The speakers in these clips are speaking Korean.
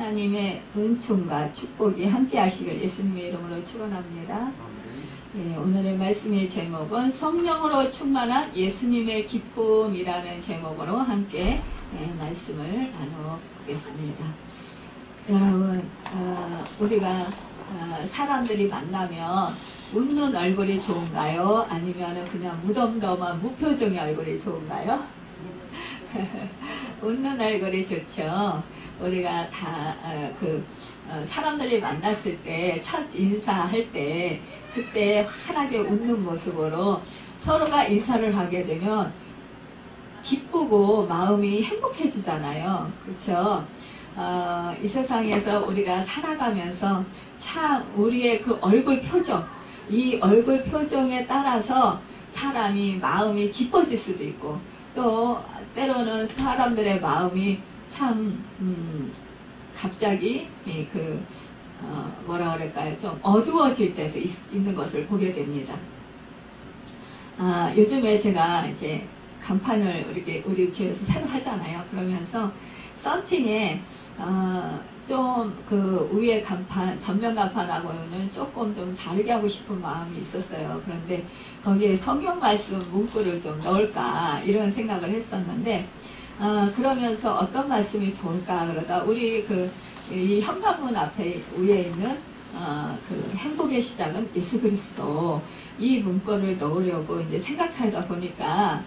하나님의 은총과 축복이 함께 하시길 예수님의 이름으로 축원합니다. 예, 오늘의 말씀의 제목은 성령으로 충만한 예수님의 기쁨이라는 제목으로 함께 말씀을 나눠보겠습니다. 여러분, 우리가 사람들이 만나면 웃는 얼굴이 좋은가요? 아니면 그냥 무덤덤한 무표정의 얼굴이 좋은가요? 웃는 얼굴이 좋죠. 우리가 다 사람들이 만났을 때 첫 인사할 때 그때 환하게 웃는 모습으로 서로가 인사를 하게 되면 기쁘고 마음이 행복해지잖아요. 그렇죠? 이 세상에서 우리가 살아가면서 참 우리의 그 얼굴 표정, 이 얼굴 표정에 따라서 사람이 마음이 기뻐질 수도 있고 또 때로는 사람들의 마음이 참 갑자기 뭐라 그럴까요? 좀 어두워질 때도 있는 것을 보게 됩니다. 요즘에 제가 이제 간판을 우리 교회에서 새로 하잖아요. 그러면서 썬팅에 좀 그 위에 간판, 전면 간판하고는 조금 좀 다르게 하고 싶은 마음이 있었어요. 그런데 거기에 성경 말씀 문구를 좀 넣을까 이런 생각을 했었는데 그러면서 어떤 말씀이 좋을까 그러다 우리 이 현관문 앞에 위에 있는 그 행복의 시작은 예수 그리스도 이 문구를 넣으려고 이제 생각하다 보니까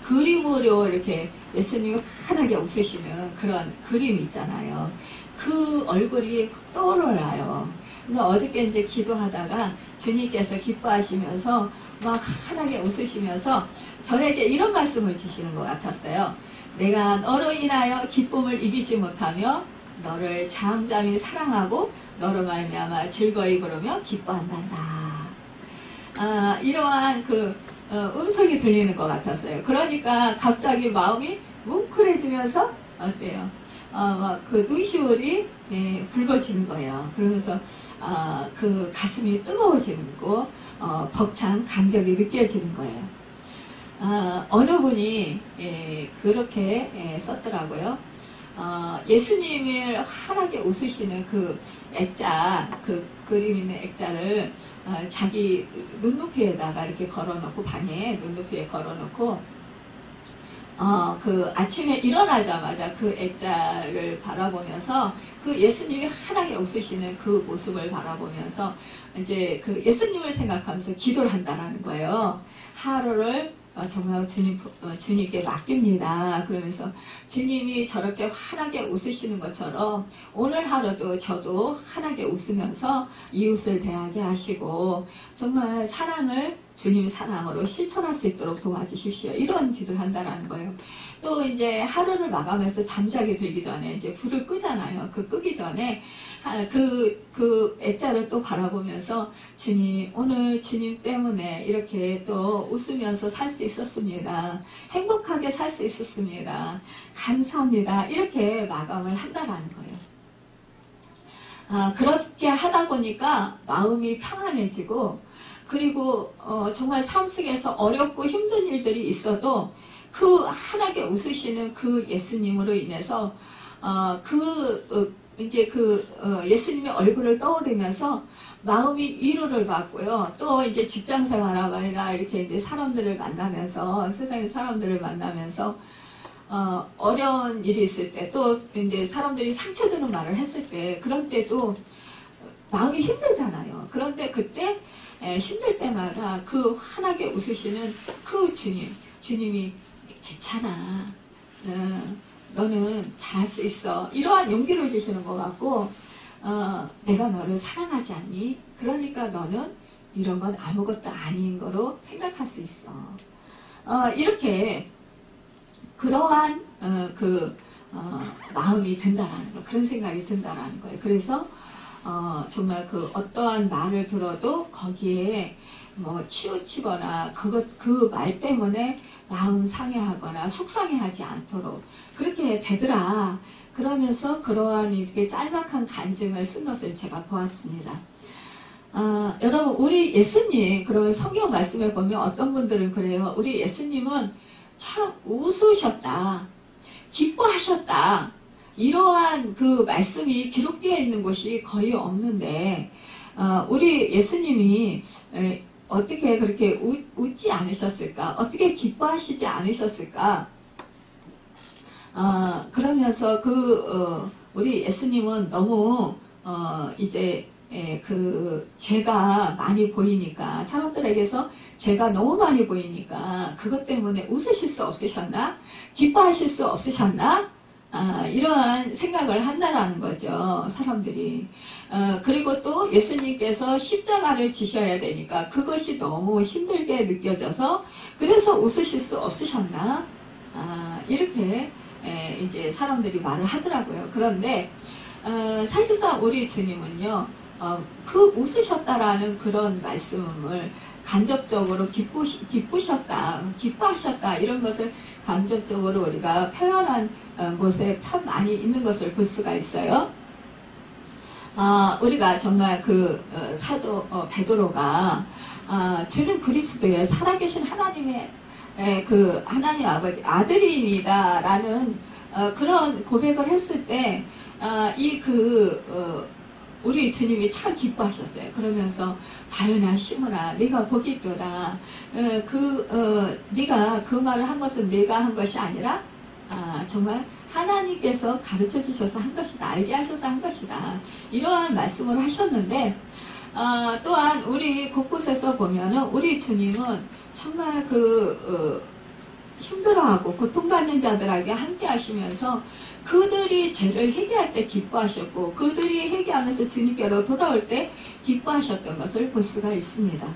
그림으로 이렇게 예수님이 환하게 웃으시는 그런 그림이 있잖아요. 그 얼굴이 떠올라요. 그래서 어저께 이제 기도하다가 주님께서 기뻐하시면서 막 환하게 웃으시면서 저에게 이런 말씀을 주시는 것 같았어요. 내가 너로 인하여 기쁨을 이기지 못하며 너를 잠잠히 사랑하고 너로 말미암아 즐거이 부르며 기뻐한단다. 이러한 음성이 들리는 것 같았어요. 그러니까 갑자기 마음이 뭉클해지면서 어때요? 그 눈시울이 붉어지는 거예요. 그러면서 그 가슴이 뜨거워지는 거, 벅찬 감격이 느껴지는 거예요. 어느 분이 그렇게 썼더라고요. 예수님을 환하게 웃으시는 그 액자, 그 그림 있는 액자를 자기 눈높이에다가 이렇게 걸어놓고 방에 눈높이에 걸어놓고 그 아침에 일어나자마자 그 액자를 바라보면서 그 예수님이 환하게 웃으시는 그 모습을 바라보면서 이제 그 예수님을 생각하면서 기도를 한다라는 거예요. 하루를 정말 주님께 맡깁니다. 그러면서 주님이 저렇게 환하게 웃으시는 것처럼 오늘 하루도 저도 환하게 웃으면서 이웃을 대하게 하시고 정말 사랑을 주님 사랑으로 실천할 수 있도록 도와주십시오. 이런 기도를 한다라는 거예요. 또 이제 하루를 마감해서 잠자기 들기 전에 이제 불을 끄잖아요. 그 끄기 전에 그 액자를 또 바라보면서 주님, 오늘 주님 때문에 이렇게 또 웃으면서 살 수 있었습니다. 행복하게 살 수 있었습니다. 감사합니다. 이렇게 마감을 한다라는 거예요. 그렇게 하다 보니까 마음이 평안해지고 그리고 정말 삶 속에서 어렵고 힘든 일들이 있어도 그 환하게 웃으시는 그 예수님으로 인해서 예수님의 얼굴을 떠오르면서 마음이 위로를 받고요. 또 이제 직장 생활하거나 이렇게 이제 사람들을 만나면서 세상의 사람들을 만나면서 어려운 일이 있을 때 또 이제 사람들이 상처주는 말을 했을 때 그런 때도 마음이 힘들잖아요. 그런데 그때 힘들 때마다 그 환하게 웃으시는 그 주님이 괜찮아. 너는 잘할 수 있어. 이러한 용기를 주시는 것 같고 내가 너를 사랑하지 않니? 그러니까 너는 이런 건 아무것도 아닌 거로 생각할 수 있어. 이렇게 그러한 마음이 든다라는 거, 그런 생각이 든다라는 거예요. 그래서 정말 그 어떠한 말을 들어도 거기에 뭐 치우치거나 그 말 때문에 마음 상해하거나 속상해하지 않도록 그렇게 되더라. 그러면서 그러한 이렇게 짤막한 간증을 쓴 것을 제가 보았습니다. 여러분, 우리 예수님, 그러면 성경 말씀에 보면 어떤 분들은 그래요. 우리 예수님은 참 웃으셨다. 기뻐하셨다. 이러한 그 말씀이 기록되어 있는 곳이 거의 없는데 우리 예수님이 어떻게 그렇게 웃지 않으셨을까? 어떻게 기뻐하시지 않으셨을까? 그러면서 우리 예수님은 너무 이제 죄가 많이 보이니까, 사람들에게서 죄가 너무 많이 보이니까 그것 때문에 웃으실 수 없으셨나? 기뻐하실 수 없으셨나? 이러한 생각을 한다라는 거죠, 사람들이. 그리고 또 예수님께서 십자가를 지셔야 되니까 그것이 너무 힘들게 느껴져서 그래서 웃으실 수 없으셨나? 이렇게 이제 사람들이 말을 하더라고요. 그런데 사실상 우리 주님은요, 그 웃으셨다라는 그런 말씀을 간접적으로 기쁘셨다, 기뻐하셨다, 이런 것을 간접적으로 우리가 표현한 곳에 참 많이 있는 것을 볼 수가 있어요. 우리가 정말 사도 베드로가 주는 그리스도의 살아계신 하나님의 하나님 아버지 아들이니다라는 그런 고백을 했을 때 우리 주님이 참 기뻐하셨어요. 그러면서 바요나 시몬아, 네가 복이 있도다. 네가 그 말을 한 것은 내가 한 것이 아니라 정말 하나님께서 가르쳐 주셔서 한 것이다. 알게 하셔서 한 것이다. 이러한 말씀을 하셨는데 또한 우리 곳곳에서 보면은 우리 주님은 정말 힘들어하고 고통받는 자들에게 함께 하시면서 그들이 죄를 회개할 때 기뻐하셨고 그들이 회개하면서 주님께로 돌아올 때 기뻐하셨던 것을 볼 수가 있습니다.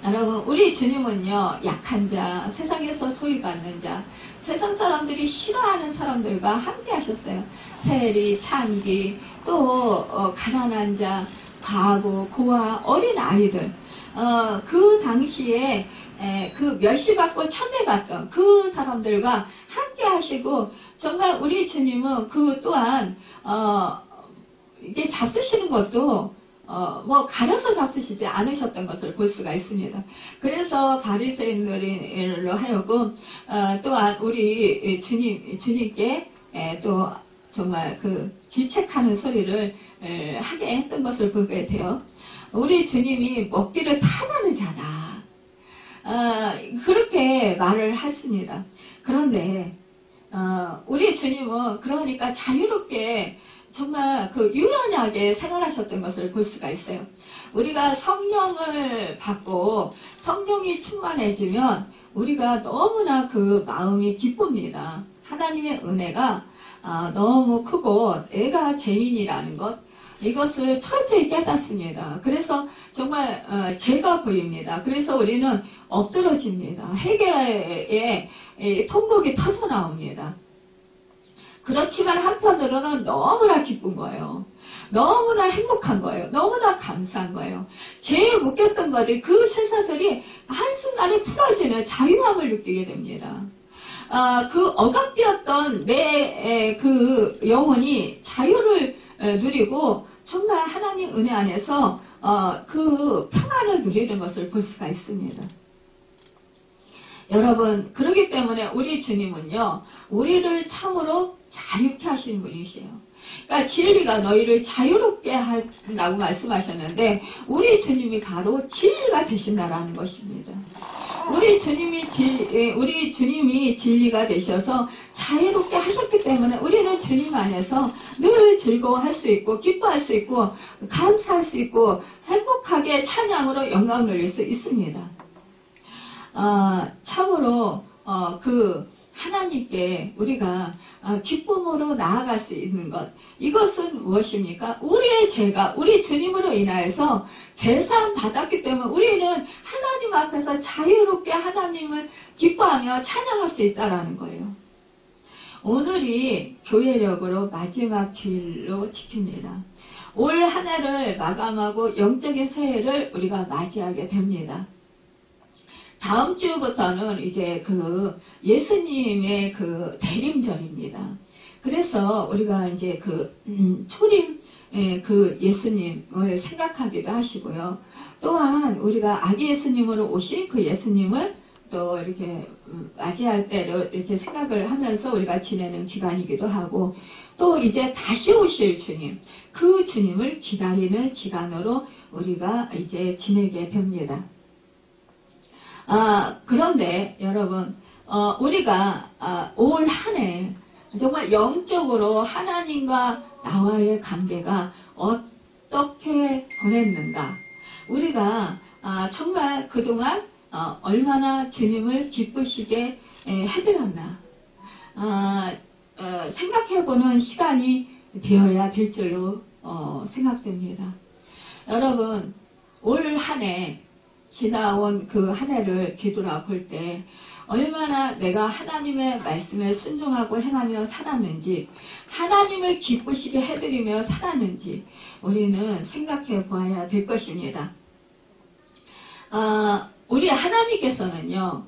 여러분, 우리 주님은요, 약한 자, 세상에서 소외받는 자, 세상 사람들이 싫어하는 사람들과 함께 하셨어요. 세리, 창기, 또 가난한 자, 과부, 고아, 어린 아이들, 그 당시에 멸시받고 천대받던 그 사람들과 함께 하시고, 정말 우리 주님은 또한 이게 잡수시는 것도 가려서 잡수시지 않으셨던 것을 볼 수가 있습니다. 그래서 바리새인들로 하여금 또한 우리 주님께 또 정말 질책하는 소리를 하게 했던 것을 보게 돼요. 우리 주님이 먹기를 탐하는 자다. 그렇게 말을 했습니다. 그런데 우리 주님은 그러니까 자유롭게 정말 유연하게 생활하셨던 것을 볼 수가 있어요. 우리가 성령을 받고 성령이 충만해지면 우리가 너무나 마음이 기쁩니다. 하나님의 은혜가 너무 크고 내가 죄인이라는 것, 이것을 철저히 깨닫습니다. 그래서 정말 죄가 보입니다. 그래서 우리는 엎드러집니다. 회개의 통곡이 터져나옵니다. 그렇지만 한편으로는 너무나 기쁜 거예요. 너무나 행복한 거예요. 너무나 감사한 거예요. 죄에 묶였던 것이 그 쇠사슬이 한순간에 풀어지는 자유함을 느끼게 됩니다. 억압되었던 내 영혼이 자유를 누리고 정말 하나님 은혜 안에서 평안을 누리는 것을 볼 수가 있습니다. 여러분, 그렇기 때문에 우리 주님은요, 우리를 참으로 자유케 하시는 분이세요. 그러니까 진리가 너희를 자유롭게 한다고 말씀하셨는데 우리 주님이 바로 진리가 되신다라는 것입니다. 우리 주님이 진리가 되셔서 자유롭게 하셨기 때문에 우리는 주님 안에서 늘 즐거워할 수 있고 기뻐할 수 있고 감사할 수 있고 행복하게 찬양으로 영광을 돌릴 수 있습니다. 참으로 하나님께 우리가 기쁨으로 나아갈 수 있는 것, 이것은 무엇입니까? 우리의 죄가 우리 주님으로 인하여서 제사함 받았기 때문에 우리는 하나님 앞에서 자유롭게 하나님을 기뻐하며 찬양할 수 있다는 거예요. 오늘이 교회력으로 마지막 주일로 지킵니다. 올 한 해를 마감하고 영적인 새해를 우리가 맞이하게 됩니다. 다음 주부터는 이제 예수님의 대림절입니다. 그래서 우리가 이제 초림 예수님을 생각하기도 하시고요. 또한 우리가 아기 예수님으로 오신 그 예수님을 또 이렇게 맞이할 때를 이렇게 생각을 하면서 우리가 지내는 기간이기도 하고, 또 이제 다시 오실 주님, 그 주님을 기다리는 기간으로 우리가 이제 지내게 됩니다. 그런데 여러분, 우리가 올 한 해 정말 영적으로 하나님과 나와의 관계가 어떻게 보냈는가? 우리가 정말 그동안 얼마나 주님을 기쁘시게 해드렸나? 생각해보는 시간이 되어야 될 줄로 생각됩니다. 여러분, 올 한 해 지나온 그 한 해를 뒤돌아볼 때 얼마나 내가 하나님의 말씀에 순종하고 행하며 살았는지, 하나님을 기쁘시게 해드리며 살았는지 우리는 생각해 보아야 될 것입니다. 우리 하나님께서는요,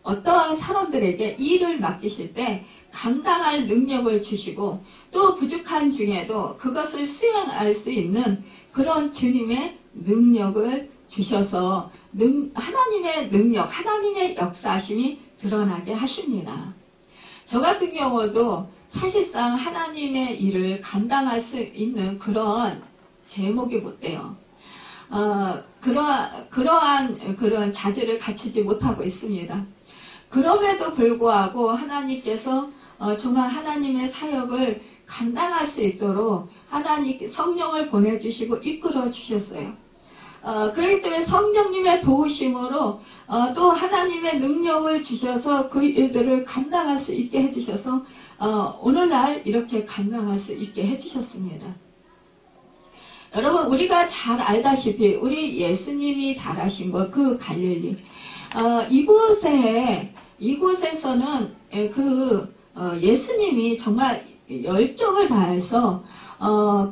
어떠한 사람들에게 일을 맡기실 때 감당할 능력을 주시고, 또 부족한 중에도 그것을 수행할 수 있는 그런 주님의 능력을 주셔서 하나님의 능력, 하나님의 역사심이 드러나게 하십니다. 저 같은 경우도 사실상 하나님의 일을 감당할 수 있는 그런 제목이 못 돼요. 그러한 그런 자질을 갖추지 못하고 있습니다. 그럼에도 불구하고 하나님께서 정말 하나님의 사역을 감당할 수 있도록 하나님 성령을 보내주시고 이끌어 주셨어요. 그렇기 때문에 성령님의 도우심으로 또 하나님의 능력을 주셔서 그 일들을 감당할 수 있게 해주셔서 오늘날 이렇게 감당할 수 있게 해주셨습니다. 여러분, 우리가 잘 알다시피 우리 예수님이 잘하신 것, 그 갈릴리, 이곳에서는 예수님이 정말 열정을 다해서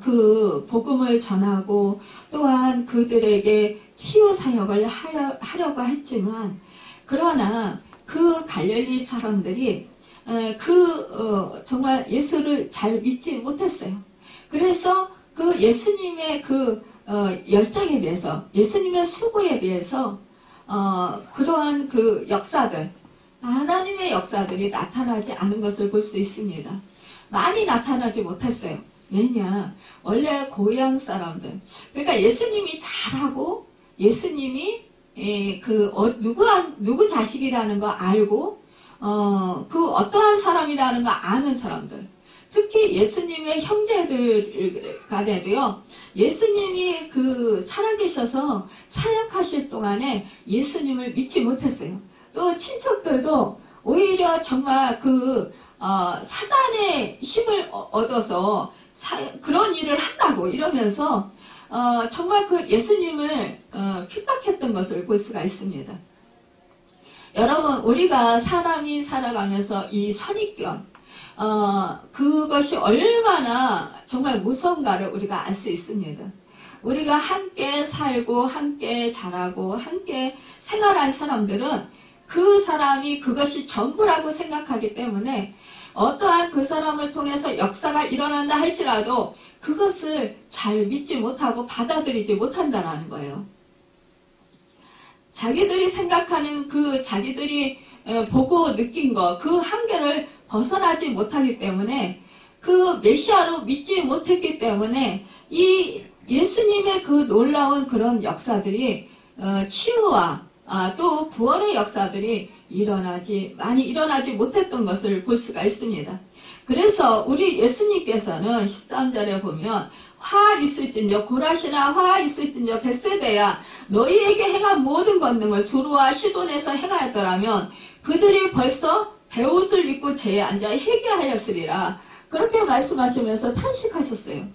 그 복음을 전하고 또한 그들에게 치유 사역을 하려고 했지만, 그러나 그 갈릴리 사람들이 정말 예수를 잘 믿지 못했어요. 그래서 그 예수님의 열정에 비해서, 예수님의 수고에 비해서 그러한 그 역사들, 하나님의 역사들이 나타나지 않은 것을 볼 수 있습니다. 많이 나타나지 못했어요. 왜냐? 원래 고향 사람들, 그러니까 예수님이 잘하고 예수님이 누구 자식이라는 거 알고 그 어떠한 사람이라는 거 아는 사람들, 특히 예수님의 형제들 간에도요, 예수님이 살아계셔서 사역하실 동안에 예수님을 믿지 못했어요. 또 친척들도 오히려 정말 사단의 힘을 얻어서 그런 일을 한다고 이러면서 정말 그 예수님을 핍박했던 것을 볼 수가 있습니다. 여러분, 우리가 사람이 살아가면서 이 선입견, 그것이 얼마나 정말 무서운가를 우리가 알 수 있습니다. 우리가 함께 살고 함께 자라고 함께 생활한 사람들은 그 사람이 그것이 전부라고 생각하기 때문에 어떠한 그 사람을 통해서 역사가 일어난다 할지라도 그것을 잘 믿지 못하고 받아들이지 못한다는 거예요. 자기들이 생각하는 자기들이 보고 느낀 거, 그 한계를 벗어나지 못하기 때문에, 그 메시아로 믿지 못했기 때문에 이 예수님의 그 놀라운 그런 역사들이 치유와 또 구원의 역사들이 많이 일어나지 못했던 것을 볼 수가 있습니다. 그래서 우리 예수님께서는 13절에 보면 화 있을진저 고라시나 화 있을진저 벳세다야 너희에게 행한 모든 권능을 두루와 시돈에서 행하였더라면 그들이 벌써 베옷을 입고 제에 앉아 회개하였으리라. 그렇게 말씀하시면서 탄식하셨어요.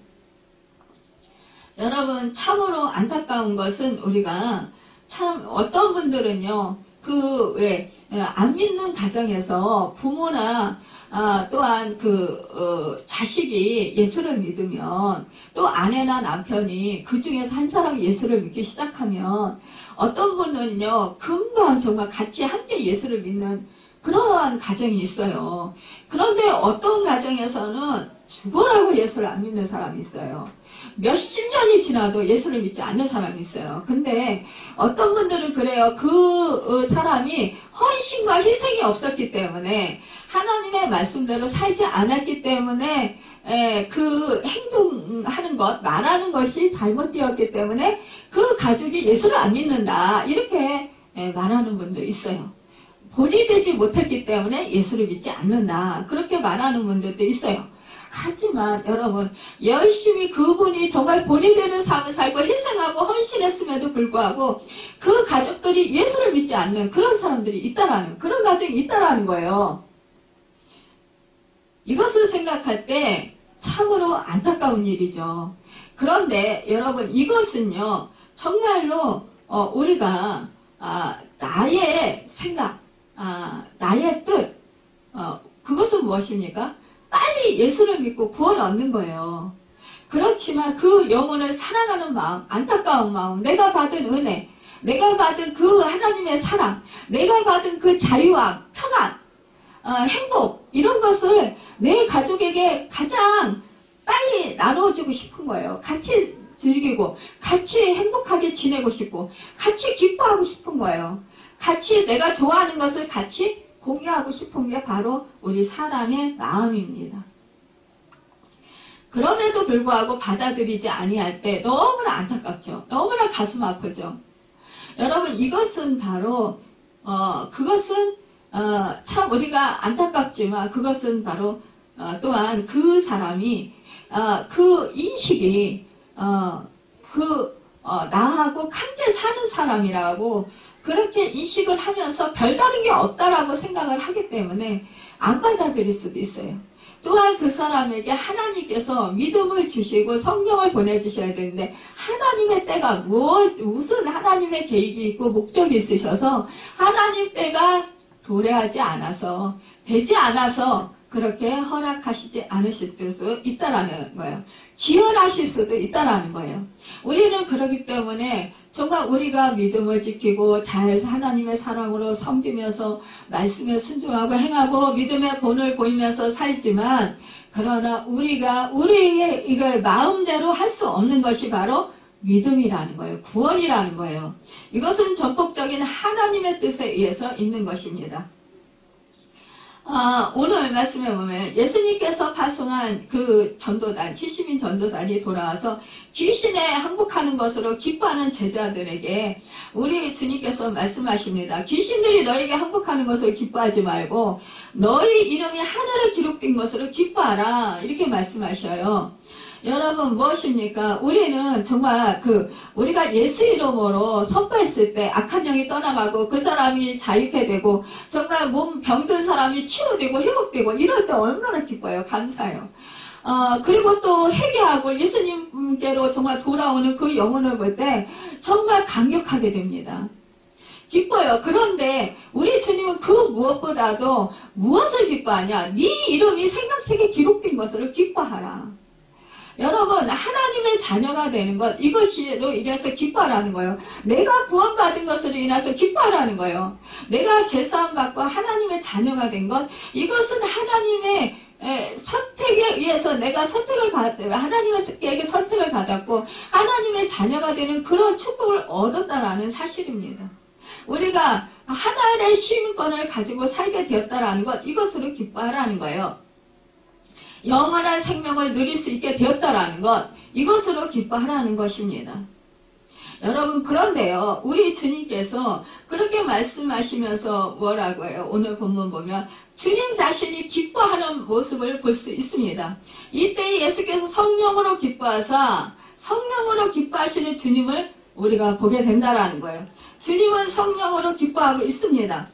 여러분, 참으로 안타까운 것은 우리가 참 어떤 분들은요, 안 믿는 가정에서 부모나 또한 자식이 예수를 믿으면, 또 아내나 남편이 그 중에서 한 사람이 예수를 믿기 시작하면, 어떤 분은요, 금방 정말 같이 함께 예수를 믿는 그러한 가정이 있어요. 그런데 어떤 가정에서는 죽어라고 예수를 안 믿는 사람이 있어요. 몇십 년이 지나도 예수를 믿지 않는 사람이 있어요. 근데 어떤 분들은 그래요. 그 사람이 헌신과 희생이 없었기 때문에 하나님의 말씀대로 살지 않았기 때문에 그 행동하는 것, 말하는 것이 잘못되었기 때문에 그 가족이 예수를 안 믿는다. 이렇게 말하는 분도 있어요. 본이 되지 못했기 때문에 예수를 믿지 않는다. 그렇게 말하는 분들도 있어요. 하지만 여러분, 열심히 그분이 정말 본이 되는 삶을 살고 희생하고 헌신했음에도 불구하고 그 가족들이 예수를 믿지 않는 그런 사람들이 있다라는, 그런 가정이 있다라는 거예요. 이것을 생각할 때 참으로 안타까운 일이죠. 그런데 여러분, 이것은요, 정말로 우리가 나의 생각, 나의 뜻, 그것은 무엇입니까? 빨리 예수를 믿고 구원을 얻는 거예요. 그렇지만 그 영혼을 사랑하는 마음, 안타까운 마음, 내가 받은 은혜, 내가 받은 그 하나님의 사랑, 내가 받은 그 자유함, 평안, 행복, 이런 것을 내 가족에게 가장 빨리 나눠주고 싶은 거예요. 같이 즐기고, 같이 행복하게 지내고 싶고, 같이 기뻐하고 싶은 거예요. 같이 내가 좋아하는 것을 같이 공유하고 싶은 게 바로 우리 사람의 마음입니다. 그럼에도 불구하고 받아들이지 아니할 때 너무나 안타깝죠. 너무나 가슴 아프죠. 여러분, 이것은 바로 그것은 참 우리가 안타깝지만 그것은 바로 또한 그 사람이 그 인식이 나하고 함께 사는 사람이라고 그렇게 인식을 하면서 별다른 게 없다라고 생각을 하기 때문에 안 받아들일 수도 있어요. 또한 그 사람에게 하나님께서 믿음을 주시고 성령을 보내주셔야 되는데 하나님의 때가 무슨 하나님의 계획이 있고 목적이 있으셔서 하나님 때가 도래하지 않아서 되지 않아서 그렇게 허락하시지 않으실 수도 있다라는 거예요. 지연하실 수도 있다라는 거예요. 우리는 그렇기 때문에 정말 우리가 믿음을 지키고 잘 하나님의 사랑으로 섬기면서 말씀에 순종하고 행하고 믿음의 본을 보이면서 살지만 그러나 우리가 우리의 이걸 마음대로 할 수 없는 것이 바로 믿음이라는 거예요. 구원이라는 거예요. 이것은 전폭적인 하나님의 뜻에 의해서 있는 것입니다. 오늘 말씀에 보면 예수님께서 파송한 그 전도단, 70인 전도단이 돌아와서 귀신에 항복하는 것으로 기뻐하는 제자들에게 우리 주님께서 말씀하십니다. 귀신들이 너에게 항복하는 것을 기뻐하지 말고 너희 이름이 하늘에 기록된 것으로 기뻐하라. 이렇게 말씀하셔요. 여러분 무엇입니까? 우리는 정말 우리가 예수 이름으로 선포했을 때 악한 영이 떠나가고 그 사람이 자유케 되고 정말 몸 병든 사람이 치유되고 회복되고 이럴 때 얼마나 기뻐요. 감사해요. 그리고 또 회개하고 예수님께로 정말 돌아오는 그 영혼을 볼 때 정말 감격하게 됩니다. 기뻐요. 그런데 우리 주님은 그 무엇보다도 무엇을 기뻐하냐? 네 이름이 생명책에 기록된 것으로 기뻐하라. 여러분, 하나님의 자녀가 되는 것, 이것으로 인해서 기뻐하라는 거예요. 내가 구원받은 것으로 인해서 기뻐하라는 거예요. 내가 죄사함 받고 하나님의 자녀가 된 것, 이것은 하나님의 선택에 의해서 내가 하나님에게 선택을 받았고 하나님의 자녀가 되는 그런 축복을 얻었다라는 사실입니다. 우리가 하나의 시민권을 가지고 살게 되었다라는 것, 이것으로 기뻐하라는 거예요. 영원한 생명을 누릴 수 있게 되었다라는 것, 이것으로 기뻐하라는 것입니다. 여러분, 그런데요, 우리 주님께서 그렇게 말씀하시면서 뭐라고 해요? 오늘 본문 보면 주님 자신이 기뻐하는 모습을 볼 수 있습니다. 이때 예수께서 성령으로 기뻐하시는 주님을 우리가 보게 된다라는 거예요. 주님은 성령으로 기뻐하고 있습니다.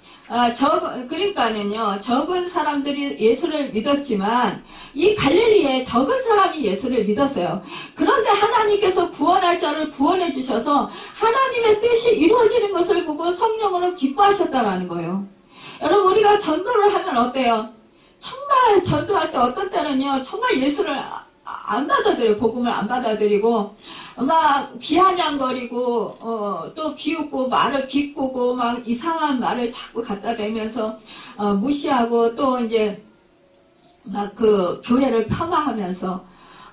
그러니까는요, 적은 사람들이 예수를 믿었지만, 이 갈릴리에 적은 사람이 예수를 믿었어요. 그런데 하나님께서 구원할 자를 구원해 주셔서, 하나님의 뜻이 이루어지는 것을 보고 성령으로 기뻐하셨다라는 거예요. 여러분, 우리가 전도를 하면 어때요? 정말 전도할 때 어떤 때는요, 정말 예수를 안 받아들여요. 복음을 안 받아들이고 막 비아냥거리고 또 비웃고 말을 비꼬고 막 이상한 말을 자꾸 갖다 대면서 무시하고 또 이제 막 그 교회를 폄하하면서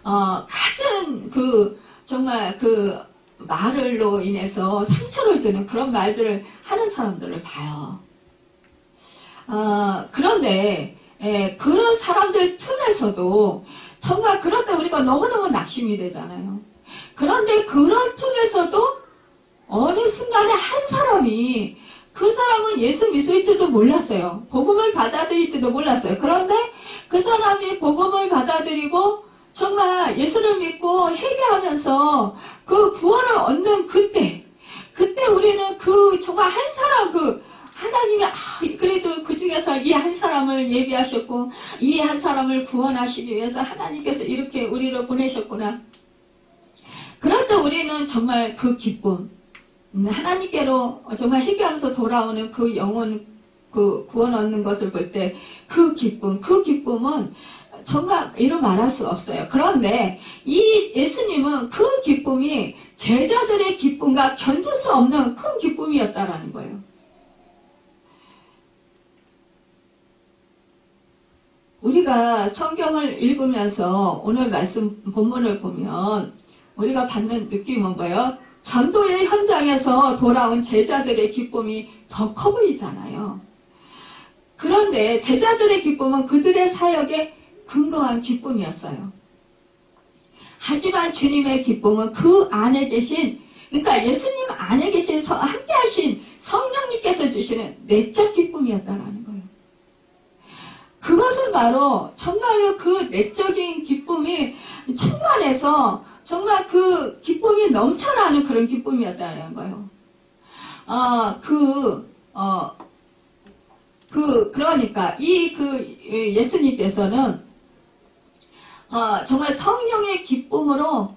갖은 그 정말 그 말을로 인해서 상처를 주는 그런 말들을 하는 사람들을 봐요. 그런데 그런 사람들 틈에서도 정말 그럴 때 우리가 너무너무 낙심이 되잖아요. 그런데 그런 틈에서도 어느 순간에 한 사람이 그 사람은 예수 믿을지도 몰랐어요. 복음을 받아들일지도 몰랐어요. 그런데 그 사람이 복음을 받아들이고 정말 예수를 믿고 회개하면서 그 구원을 얻는 그때 우리는 그 정말 한 사람 하나님이 그래도 그 중에서 이 한 사람을 예비하셨고 이 한 사람을 구원하시기 위해서 하나님께서 이렇게 우리를 보내셨구나. 그럴 때 우리는 정말 그 기쁨, 하나님께로 정말 회개하면서 돌아오는 그 영혼, 그 구원 얻는 것을 볼 때 그 기쁨은 정말 이루 말할 수 없어요. 그런데 이 예수님은 그 기쁨이 제자들의 기쁨과 견딜 수 없는 큰 기쁨이었다라는 거예요. 우리가 성경을 읽으면서 오늘 말씀 본문을 보면 우리가 받는 느낌은 뭐예요? 전도의 현장에서 돌아온 제자들의 기쁨이 더 커 보이잖아요. 그런데 제자들의 기쁨은 그들의 사역에 근거한 기쁨이었어요. 하지만 주님의 기쁨은 그 안에 계신, 그러니까 예수님 안에 계신 함께 하신 성령님께서 주시는 내적 기쁨이었다라는 거예요. 그것은 바로 정말로 그 내적인 기쁨이 충만해서 정말 그 기쁨이 넘쳐나는 그런 기쁨이었다는 거예요. 그러니까 예수님께서는 정말 성령의 기쁨으로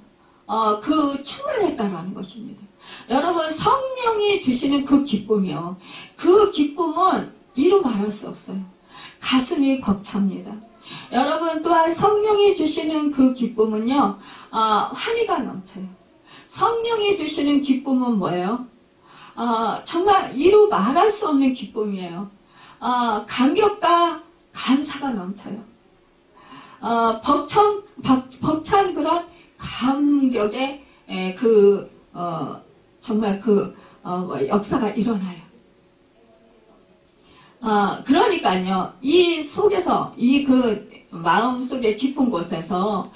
충만했다라는 것입니다. 여러분, 성령이 주시는 그 기쁨이요. 그 기쁨은 이루 말할 수 없어요. 가슴이 벅찹니다. 여러분, 또한 성령이 주시는 그 기쁨은요, 환희가 넘쳐요. 성령이 주시는 기쁨은 뭐예요? 정말 이루 말할 수 없는 기쁨이에요. 감격과 감사가 넘쳐요. 벅찬 그런 감격의 정말 역사가 일어나요. 그러니까요, 이 속에서, 마음 속의 깊은 곳에서,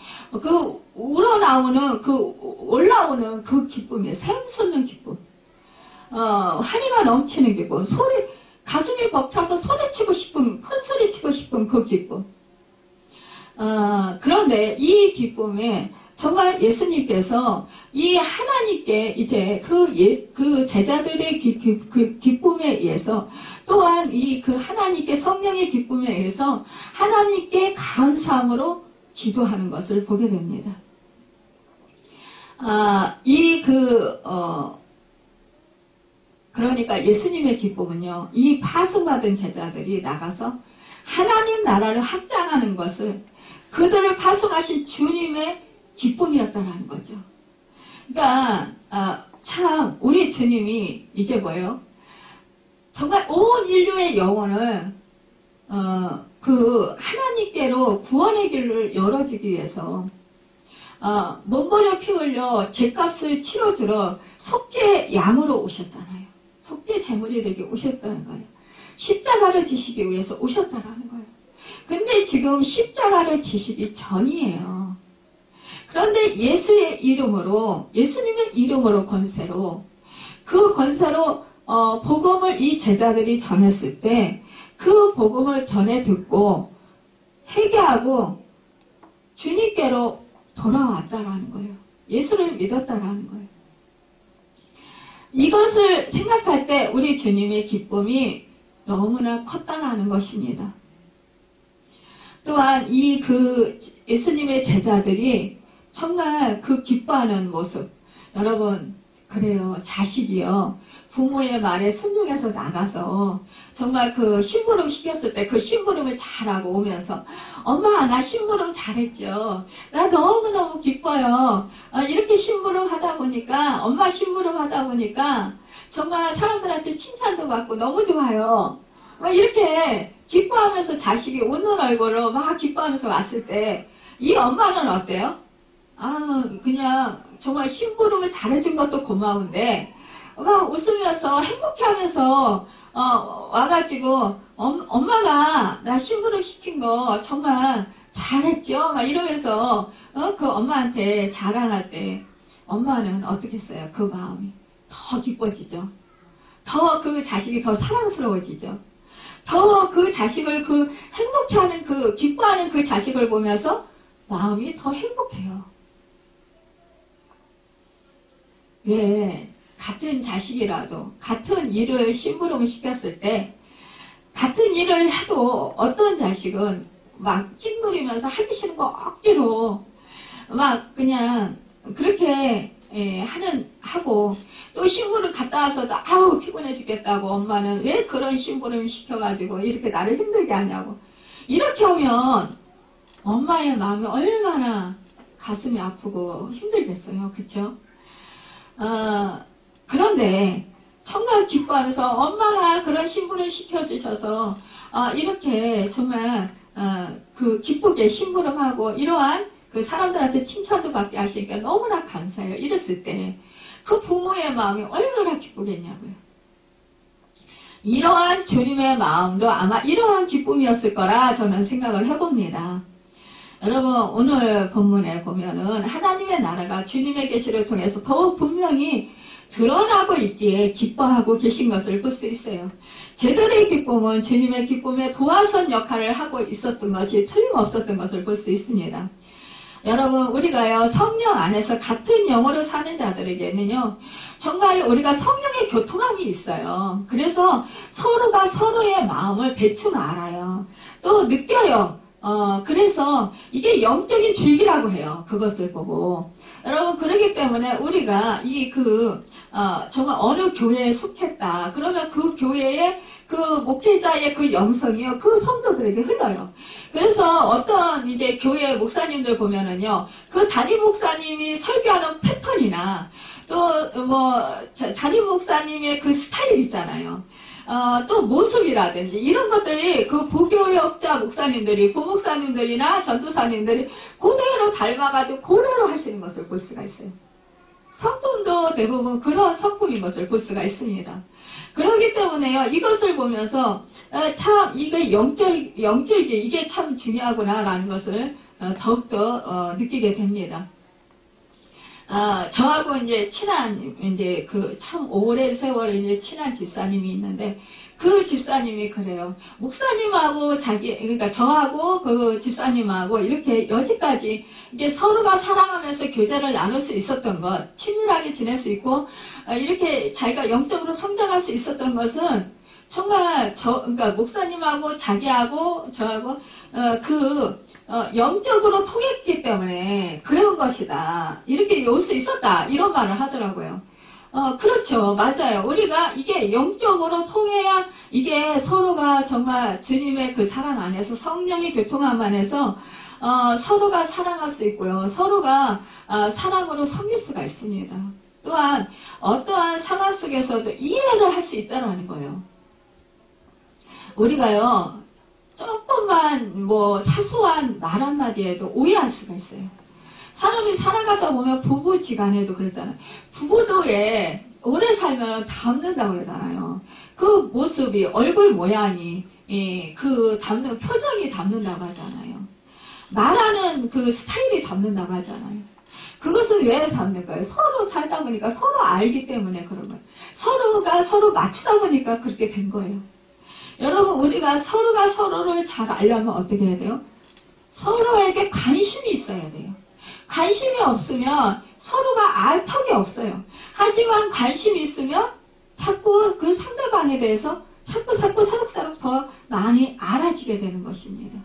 올라오는 그 기쁨이에요. 샘솟는 기쁨. 환희가 넘치는 기쁨. 가슴이 벅차서 큰 소리 치고 싶은 그 기쁨. 그런데 이 기쁨에 정말 예수님께서 이 하나님께 이제 그 제자들의 기쁨에 의해서 또한 그 하나님께 성령의 기쁨에 의해서 하나님께 감사함으로 기도하는 것을 보게 됩니다. 그러니까 예수님의 기쁨은요, 이 파송받은 제자들이 나가서 하나님 나라를 확장하는 것을 그들을 파송하신 주님의 기쁨이었다는 거죠. 그러니까 참 우리 주님이 이제 뭐예요? 정말 온 인류의 영혼을 하나님께로 구원의 길을 열어주기 위해서 몸버려 피 흘려 죄값을 치러주러 속죄 양으로 오셨잖아요. 속죄 제물이 되게 오셨다는 거예요. 십자가를 지시기 위해서 오셨다는 거예요. 근데 지금 십자가를 지시기 전이에요. 그런데 예수님의 이름으로 권세로 복음을 이 제자들이 전했을 때 그 복음을 전해 듣고 회개하고 주님께로 돌아왔다라는 거예요. 예수를 믿었다라는 거예요. 이것을 생각할 때 우리 주님의 기쁨이 너무나 컸다라는 것입니다. 또한 예수님의 제자들이 정말 기뻐하는 모습. 여러분, 그래요. 자식이요. 부모의 말에 순종해서 나가서 정말 그 심부름 시켰을 때 그 심부름을 잘하고 오면서 엄마 나 심부름 잘했죠. 나 너무너무 기뻐요. 이렇게 심부름 하다 보니까 엄마 심부름 하다 보니까 정말 사람들한테 칭찬도 받고 너무 좋아요. 막 이렇게 기뻐하면서 자식이 웃는 얼굴로 막 기뻐하면서 왔을 때 이 엄마는 어때요? 그냥 정말 심부름을 잘해준 것도 고마운데 막 웃으면서 행복해하면서 와가지고 엄마가 나 심부름 시킨 거 정말 잘했죠? 막 이러면서 그 엄마한테 자랑할 때 엄마는 어떻겠어요? 그 마음이 더 기뻐지죠. 더 그 자식이 더 사랑스러워지죠. 더 그 자식을 그 행복해하는 그 기뻐하는 그 자식을 보면서 마음이 더 행복해요. 왜? 같은 자식이라도 같은 일을 심부름을 시켰을 때 같은 일을 해도 어떤 자식은 막 찡그리면서 하기 싫은 거 억지로 막 그냥 그렇게 하고 또 심부름 갔다 와서도 아우 피곤해 죽겠다고 엄마는 왜 그런 심부름 시켜가지고 이렇게 나를 힘들게 하냐고 이렇게 하면 엄마의 마음이 얼마나 가슴이 아프고 힘들겠어요. 그쵸? 그런데 정말 기뻐하면서 엄마가 그런 심부름 시켜주셔서 이렇게 정말 그 기쁘게 심부름하고 이러한 그 사람들한테 칭찬도 받게 하시니까 너무나 감사해요. 이랬을 때 그 부모의 마음이 얼마나 기쁘겠냐고요. 이러한 주님의 마음도 아마 이러한 기쁨이었을 거라 저는 생각을 해봅니다. 여러분 오늘 본문에 보면은 하나님의 나라가 주님의 계시를 통해서 더욱 분명히 드러나고 있기에 기뻐하고 계신 것을 볼 수 있어요. 제들의 기쁨은 주님의 기쁨의 도화선 역할을 하고 있었던 것이 틀림없었던 것을 볼 수 있습니다. 여러분 우리가요 성령 안에서 같은 영으로 사는 자들에게는요 정말 우리가 성령의 교통함이 있어요. 그래서 서로가 서로의 마음을 대충 알아요. 또 느껴요. 그래서 이게 영적인 줄기라고 해요. 그것을 보고. 여러분, 그러기 때문에 우리가 정말 어느 교회에 속했다. 그러면 그 교회의 그 목회자의 그 영성이요. 그 성도들에게 흘러요. 그래서 어떤 이제 교회 목사님들 보면은요. 그 담임 목사님이 설교하는 패턴이나 또 담임 목사님의 그 스타일 있잖아요. 또 모습이라든지 이런 것들이 그 부교역자 목사님들이 부목사님들이나 전도사님들이 그대로 닮아가지고 그대로 하시는 것을 볼 수가 있어요. 성품도 대부분 그런 성품인 것을 볼 수가 있습니다. 그렇기 때문에요 이것을 보면서 참 이게 영적이 이게 참 중요하구나라는 것을 더욱더 느끼게 됩니다. 저하고 이제 친한, 이제 참 오랜 세월 이제 친한 집사님이 있는데, 그 집사님이 그래요. 목사님하고 그러니까 저하고 그 집사님하고 이렇게 여기까지 이제 서로가 사랑하면서 교제를 나눌 수 있었던 것, 친밀하게 지낼 수 있고, 이렇게 자기가 영적으로 성장할 수 있었던 것은 정말 그러니까 목사님하고 자기하고 저하고, 영적으로 통했기 때문에 그런 것이다. 이렇게 올 수 있었다. 이런 말을 하더라고요. 그렇죠. 맞아요. 우리가 이게 영적으로 통해야 이게 서로가 정말 주님의 그 사랑 안에서 성령의 교통함 안에서 서로가 사랑할 수 있고요. 서로가 사랑으로 섬길 수가 있습니다. 또한 어떠한 상황 속에서도 이해를 할 수 있다는 거예요. 우리가요. 조금만 사소한 말 한마디에도 오해할 수가 있어요. 사람이 살아가다 보면 부부지간에도 그랬잖아요. 부부도 오래 살면 닮는다고 그러잖아요. 그 모습이 얼굴 모양이 닮는 표정이 닮는다고 하잖아요. 말하는 그 스타일이 닮는다고 하잖아요. 그것은 왜 닮는가요? 서로 살다 보니까 서로 알기 때문에 그런 거예요. 서로가 서로 맞추다 보니까 그렇게 된 거예요. 여러분 우리가 서로가 서로를 잘 알려면 어떻게 해야 돼요? 서로에게 관심이 있어야 돼요. 관심이 없으면 서로가 알 턱이 없어요. 하지만 관심이 있으면 자꾸 그 상대방에 대해서 자꾸 사록사록 더 많이 알아지게 되는 것입니다.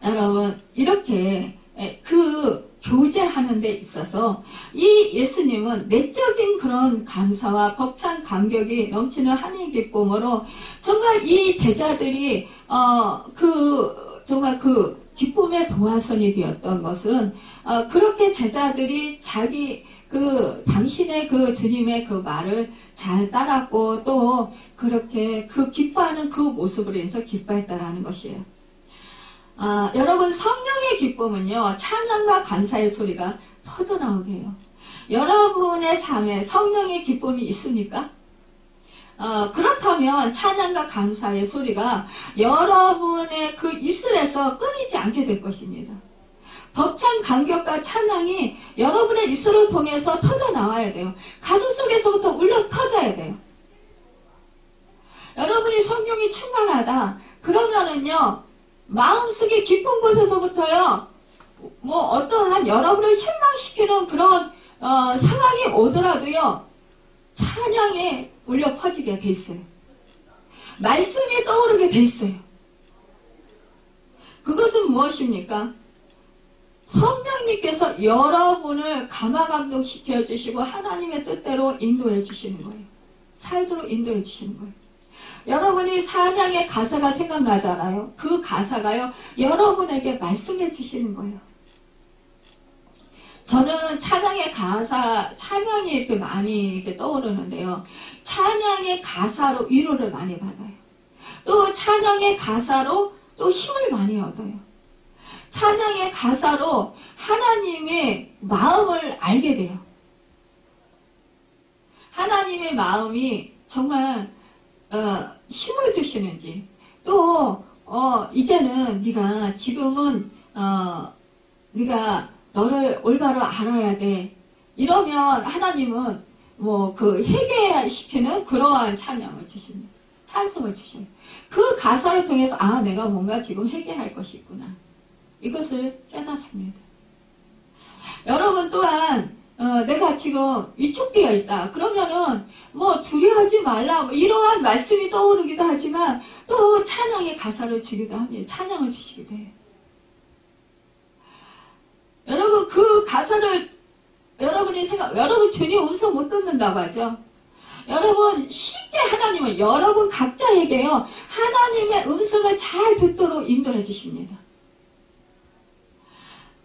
여러분 이렇게 그 교제하는 데 있어서 이 예수님은 내적인 그런 감사와 벅찬 감격이 넘치는 한이 기쁨으로 정말 이 제자들이 정말 그 기쁨의 도화선이 되었던 것은 그렇게 제자들이 당신의 그 주님의 그 말을 잘 따랐고 또 그렇게 그 기뻐하는 그 모습으로 인해서 기뻐했다라는 것이에요. 여러분 성령의 기쁨은요 찬양과 감사의 소리가 터져나오게 해요. 여러분의 삶에 성령의 기쁨이 있습니까? 그렇다면 찬양과 감사의 소리가 여러분의 그 입술에서 끊이지 않게 될 것입니다. 벅찬 감격과 찬양이 여러분의 입술을 통해서 터져나와야 돼요. 가슴 속에서부터 울려 터져야 돼요. 여러분이 성령이 충만하다 그러면은요 마음속에 깊은 곳에서부터요 어떠한 여러분을 실망시키는 그런 상황이 오더라도요 찬양에 울려 퍼지게 돼 있어요. 말씀이 떠오르게 돼 있어요. 그것은 무엇입니까? 성령님께서 여러분을 감화감동시켜 주시고 하나님의 뜻대로 인도해 주시는 거예요. 살도록 인도해 주시는 거예요. 여러분이 찬양의 가사가 생각나잖아요. 그 가사가요 여러분에게 말씀해 주시는 거예요. 저는 찬양의 가사, 찬양이 이렇게 많이 이렇게 떠오르는데요. 찬양의 가사로 위로를 많이 받아요. 또 찬양의 가사로 또 힘을 많이 얻어요. 찬양의 가사로 하나님의 마음을 알게 돼요. 하나님의 마음이 정말 힘을 주시는지 또 이제는 네가 지금은 네가 너를 올바로 알아야 돼. 이러면 하나님은 회개시키는 그러한 찬양을 주십니다. 찬송을 주셔요. 그 가사를 통해서 내가 뭔가 지금 회개할 것이 있구나. 이것을 깨닫습니다. 여러분 또한 내가 지금 위축되어 있다. 그러면은 두려워하지 말라. 이러한 말씀이 떠오르기도 하지만 또 찬양의 가사를 주기도 합니다. 찬양을 주시기도 해요. 여러분 그 가사를 여러분 주님 음성 못 듣는다고 하죠. 여러분 쉽게 하나님은 여러분 각자에게요 하나님의 음성을 잘 듣도록 인도해 주십니다.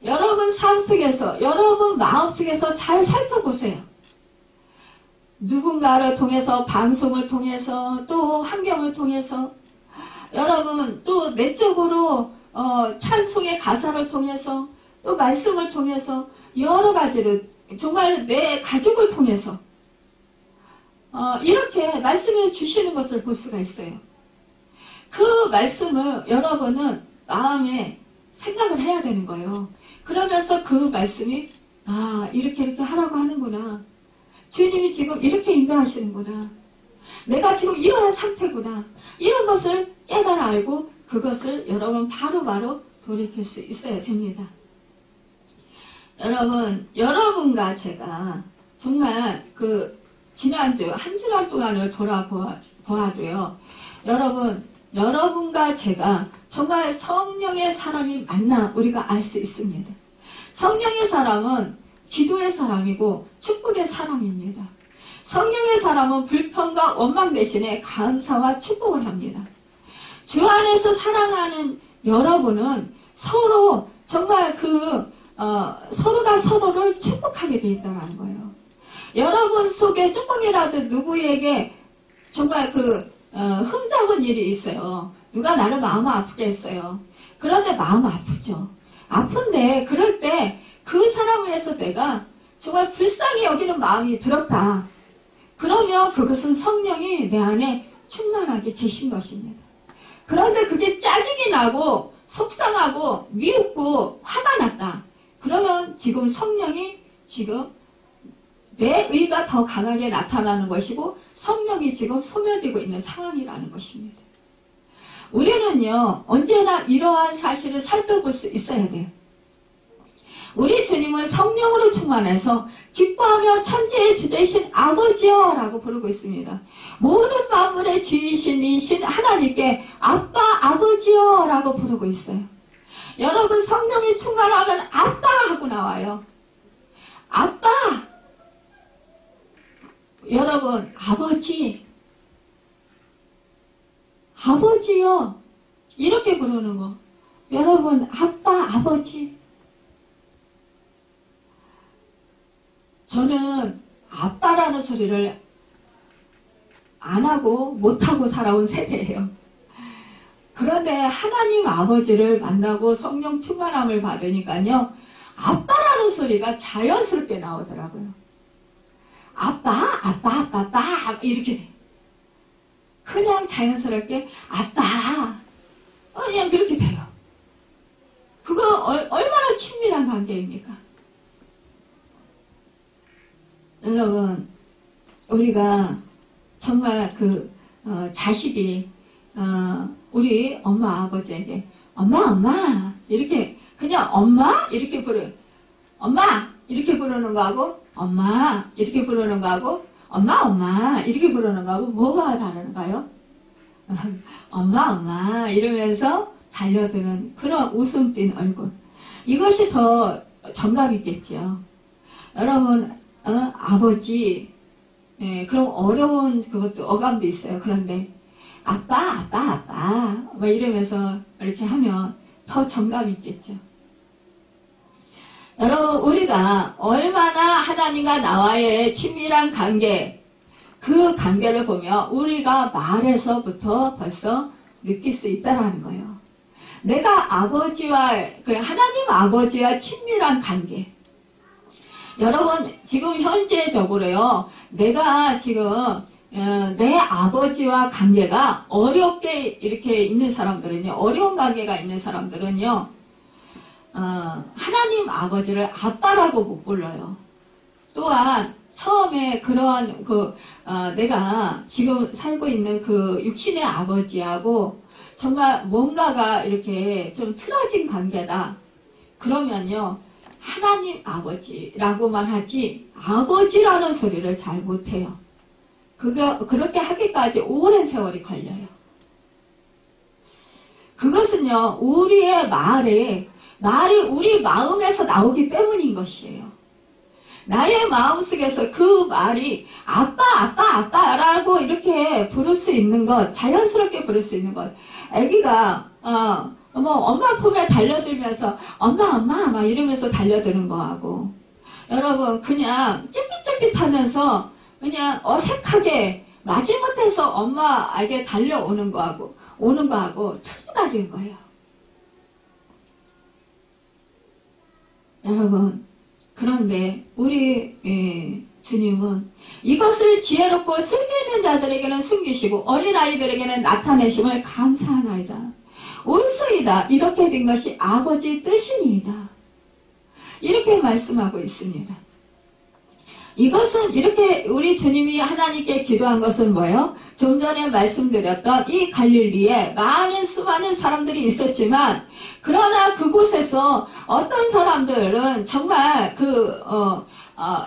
여러분 삶 속에서 여러분 마음 속에서 잘 살펴보세요. 누군가를 통해서 방송을 통해서 또 환경을 통해서 여러분 또 내적으로 찬송의 가사를 통해서 또 말씀을 통해서 여러 가지를 정말 내 가족을 통해서 이렇게 말씀해 주시는 것을 볼 수가 있어요. 그 말씀을 여러분은 마음에 생각을 해야 되는 거예요. 그러면서 그 말씀이 이렇게 하라고 하는구나. 주님이 지금 이렇게 인도하시는구나. 내가 지금 이러한 상태구나. 이런 것을 깨달아 알고 그것을 여러분 바로바로 돌이킬 수 있어야 됩니다. 여러분과 제가 정말 지난주 한 주간 동안을 돌아보아도요. 여러분과 제가 정말 성령의 사람이 맞나 우리가 알 수 있습니다. 성령의 사람은 기도의 사람이고 축복의 사람입니다. 성령의 사람은 불평과 원망 대신에 감사와 축복을 합니다. 주 안에서 사랑하는 여러분은 서로 정말 서로가 서로를 축복하게 되어 있다는 거예요. 여러분 속에 조금이라도 누구에게 정말 흠잡은 일이 있어요. 누가 나를 마음 아프게 했어요. 그런데 마음 아프죠. 아픈데 그럴 때 그 사람을 위해서 내가 정말 불쌍히 여기는 마음이 들었다. 그러면 그것은 성령이 내 안에 충만하게 계신 것입니다. 그런데 그게 짜증이 나고 속상하고 미흡고 화가 났다. 그러면 지금 성령이 내 의가 더 강하게 나타나는 것이고 성령이 지금 소멸되고 있는 상황이라는 것입니다. 우리는요 언제나 이러한 사실을 살펴볼 수 있어야 돼요. 우리 주님은 성령으로 충만해서 기뻐하며 천지의 주제이신 아버지여 라고 부르고 있습니다. 모든 만물의 주이신 이신 하나님께 아빠 아버지여 라고 부르고 있어요. 여러분 성령이 충만하면 아빠 하고 나와요. 아빠. 여러분 아버지. 아버지요. 이렇게 부르는 거. 여러분 아빠 아버지. 저는 아빠라는 소리를 안 하고 못하고 살아온 세대예요. 그런데 하나님 아버지를 만나고 성령 충만함을 받으니까요. 아빠라는 소리가 자연스럽게 나오더라고요. 아빠, 아빠, 아빠, 아빠 이렇게 돼. 그냥 자연스럽게 아빠 그냥 그렇게 돼요. 그거 얼마나 친밀한 관계입니까? 여러분 우리가 정말 자식이 우리 엄마 아버지에게 엄마 이렇게 그냥 엄마 이렇게 부르요. 엄마 이렇게 부르는 거하고 엄마 이렇게 부르는 거하고 엄마 이렇게 부르는 거하고 뭐가 다른가요? 엄마 이러면서 달려드는 그런 웃음 띤 얼굴. 이것이 더 정감 있겠죠. 여러분 아버지 그럼 어려운 그것도 어감도 있어요. 그런데 아빠 막 이러면서 이렇게 하면 더 정감 있겠죠. 여러분 우리가 얼마나 하나님과 나와의 친밀한 관계 그 관계를 보면 우리가 말에서부터 벌써 느낄 수 있다라는 거예요. 내가 아버지와 하나님 아버지와 친밀한 관계. 여러분 지금 현재적으로요. 내가 지금 내 아버지와 관계가 어렵게 이렇게 있는 사람들은요. 어려운 관계가 있는 사람들은요. 하나님 아버지를 아빠라고 못 불러요. 또한 처음에 그런 내가 지금 살고 있는 그 육신의 아버지하고 정말 뭔가가 이렇게 좀 틀어진 관계다. 그러면요. 하나님 아버지라고만 하지 아버지라는 소리를 잘 못해요. 그렇게 하기까지 오랜 세월이 걸려요. 그것은요. 우리의 말이 우리 마음에서 나오기 때문인 것이에요. 나의 마음속에서 그 말이 아빠라고 이렇게 부를 수 있는 것, 자연스럽게 부를 수 있는 것. 아기가 엄마 품에 달려들면서 엄마 막 이러면서 달려드는 거하고 여러분 그냥 찝깃찝깃하면서 그냥 어색하게 마지못해서 엄마에게 달려오는 거하고 틀린 말인 거예요. 여러분 그런데 우리 주님은 이것을 지혜롭고 슬기 있는 자들에게는 숨기시고 어린아이들에게는 나타내심을 감사하나이다. 온수이다. 이렇게 된 것이 아버지 뜻이니이다. 이렇게 말씀하고 있습니다. 이것은 이렇게 우리 주님이 하나님께 기도한 것은 뭐예요? 좀 전에 말씀드렸던 이 갈릴리에 수많은 사람들이 있었지만 그러나 그곳에서 어떤 사람들은 정말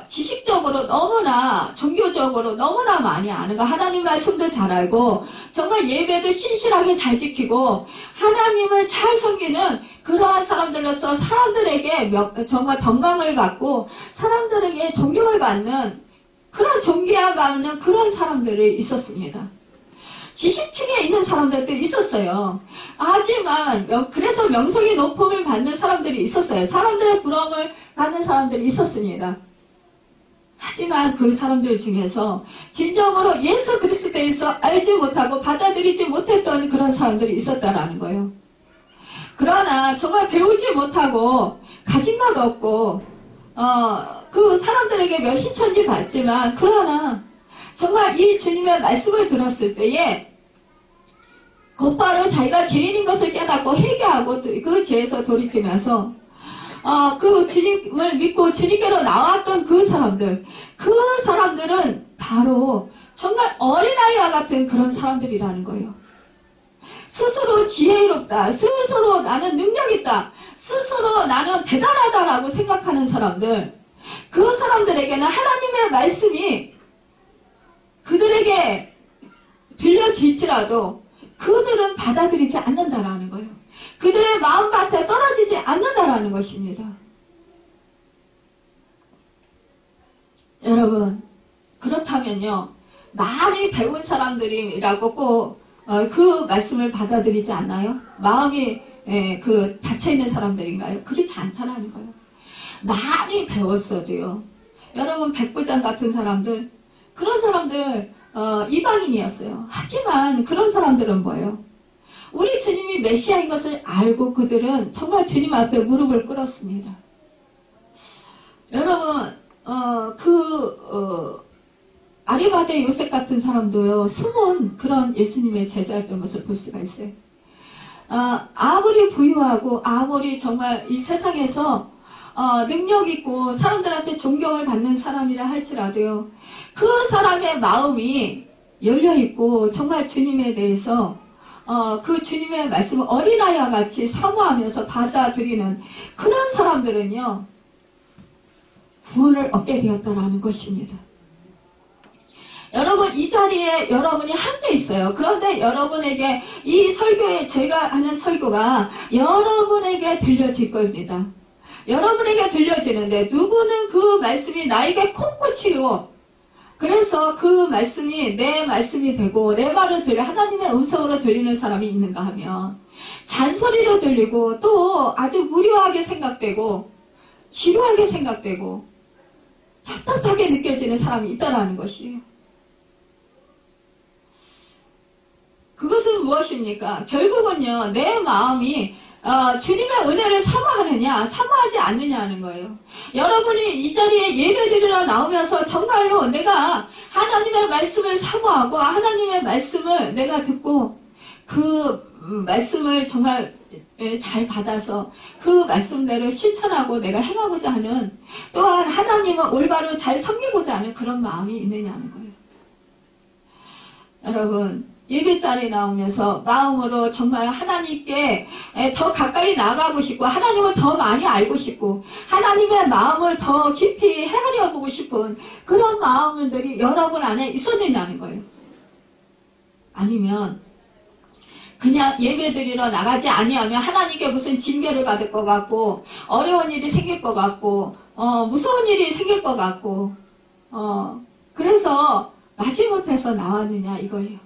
지식적으로 너무나 종교적으로 너무나 많이 아는 거 하나님 말씀도 잘 알고 정말 예배도 신실하게 잘 지키고 하나님을 잘 섬기는 그러한 사람들로서 사람들에게 정말 덕망을 받고 사람들에게 존경을 받는 그런 존경받는 그런 사람들이 있었습니다. 지식층에 있는 사람들도 있었어요. 하지만 그래서 명성의 높음을 받는 사람들이 있었어요. 사람들의 부러움을 받는 사람들이 있었습니다. 하지만 그 사람들 중에서 진정으로 예수 그리스도에서 알지 못하고 받아들이지 못했던 그런 사람들이 있었다라는 거예요. 그러나 정말 배우지 못하고 가진 것 없고 그 사람들에게 몇신천지 받지만 그러나 정말 이 주님의 말씀을 들었을 때에 곧바로 자기가 죄인인 것을 깨닫고 회개하고 그 죄에서 돌이키면서 그 주님을 믿고 주님께로 나왔던 그 사람들은 바로 정말 어린아이와 같은 그런 사람들이라는 거예요. 스스로 지혜롭다, 스스로 나는 능력 있다, 스스로 나는 대단하다라고 생각하는 사람들, 그 사람들에게는 하나님의 말씀이 그들에게 들려질지라도 그들은 받아들이지 않는다라는 거예요. 그들의 마음밭에 떨어지지 않는다라는 것입니다. 여러분, 그렇다면요, 많이 배운 사람들이라고 꼭 그 말씀을 받아들이지 않나요? 마음이 닫혀있는 사람들인가요? 그렇지 않다라는 거예요. 많이 배웠어도요. 여러분, 백부장 같은 사람들, 그런 사람들 이방인이었어요. 하지만 그런 사람들은 뭐예요? 우리 주님이 메시아인 것을 알고 그들은 정말 주님 앞에 무릎을 꿇었습니다. 여러분, 아리마대 요셉 같은 사람도요, 숨은 그런 예수님의 제자였던 것을 볼 수가 있어요. 아무리 부유하고, 아무리 정말 이 세상에서, 능력 있고, 사람들한테 존경을 받는 사람이라 할지라도요, 그 사람의 마음이 열려있고, 정말 주님에 대해서, 그 주님의 말씀을 어린아이와 같이 사모하면서 받아들이는 그런 사람들은요, 구원을 얻게 되었다라는 것입니다. 여러분, 이 자리에 여러분이 함께 있어요. 그런데 여러분에게 이 설교에, 저희가 하는 설교가 여러분에게 들려질 겁니다. 여러분에게 들려지는데 누구는 그 말씀이 나에게 콕 꽂히고, 그래서 그 말씀이 내 말씀이 되고 내 말을 들려 하나님의 음성으로 들리는 사람이 있는가 하면 잔소리로 들리고 또 아주 무료하게 생각되고 지루하게 생각되고 답답하게 느껴지는 사람이 있다라는 것이에요. 그것은 무엇입니까? 결국은요, 내 마음이 주님의 은혜를 사모하느냐, 사모하지 않느냐 하는 거예요. 여러분이 이 자리에 예배드리러 나오면서 정말로 내가 하나님의 말씀을 사모하고 하나님의 말씀을 내가 듣고 그 말씀을 정말 잘 받아서 그 말씀대로 실천하고 내가 행하고자 하는, 또한 하나님을 올바로 잘 섬기고자 하는 그런 마음이 있느냐는 거예요. 여러분, 예배 자리에 나오면서 마음으로 정말 하나님께 더 가까이 나가고 싶고 하나님을 더 많이 알고 싶고 하나님의 마음을 더 깊이 헤아려 보고 싶은 그런 마음들이 여러분 안에 있었느냐는 거예요. 아니면 그냥 예배드리러 나가지 아니하면 하나님께 무슨 징계를 받을 것 같고 어려운 일이 생길 것 같고 무서운 일이 생길 것 같고 그래서 마지못해서 나왔느냐 이거예요.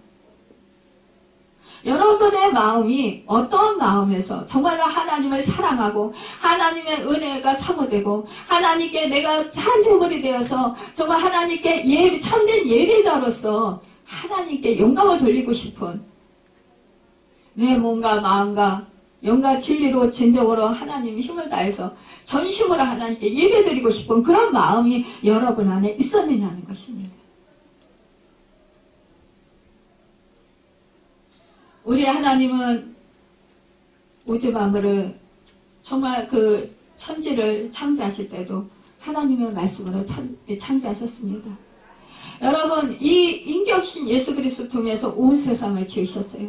여러분의 마음이 어떤 마음에서 정말로 하나님을 사랑하고 하나님의 은혜가 사모되고 하나님께 내가 산제물이 되어서 정말 하나님께 참된 예배자로서 하나님께 영광을 돌리고 싶은 내 몸과 마음과 영과 진리로 진정으로 하나님의 힘을 다해서 전심으로 하나님께 예배드리고 싶은 그런 마음이 여러분 안에 있었느냐는 것입니다. 우리 하나님은 우주 만물을 정말 그 천지를 창조하실 때도 하나님의 말씀으로 창조하셨습니다. 여러분, 이 인격신 예수 그리스도 통해서 온 세상을 지으셨어요.